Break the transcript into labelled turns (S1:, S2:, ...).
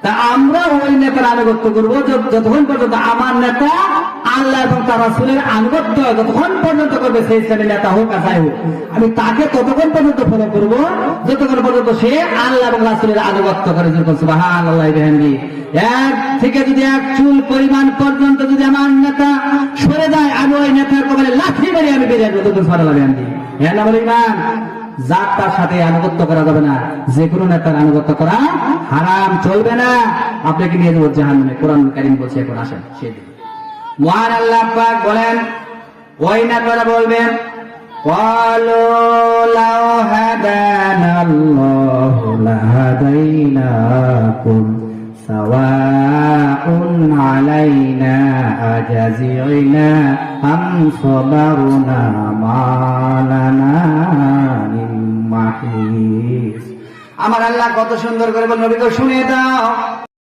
S1: তা আমরা ওই নেতার আনুগত্য করবো যতক্ষণ পর্যন্ত আমার নেতা আল্লাহ এবং তার রাসূলের আনুগত্য যতক্ষণ পর্যন্ত করবে, সেই শ্রেণীর নেতা হোক আর যাই হোক, আমি তাকে ততক্ষণ পর্যন্ত ফলো করবো যতক্ষণ পর্যন্ত সে আল্লাহ এবং রাসূলের আনুগত্য করে। সুবহানাল্লাহ। এক থেকে যদি এক চুল পরিমাণ পর্যন্ত যদি আমার নেতা সরে যায়, আমি ওই নেতার কপালে লাথি মেরে আমি বেরিয়ে আসবো। জাত তার সাথে আনুগত্য করা যাবে না, যে কোনো নেতার আনুগত্য করা হারাম, চলবে না। আপনাকে নিয়ে যাবো জাহান্নামে। কোরআন কারীম বলছে। এখন আসেন সেদিন মহান আল্লাহ পাক বলেন, ওই নেতারা বলবেন, ক্বালু লাউ হাদানাল্লাহু লাহাদাইনাকুম সাওয়াউন আলাইনা আজাজিনা আম সাবারনা মা লানা মিন মাহিস। আমার আল্লাহ কত সুন্দর করে বলেন, নবীকে শুনিয়ে দাও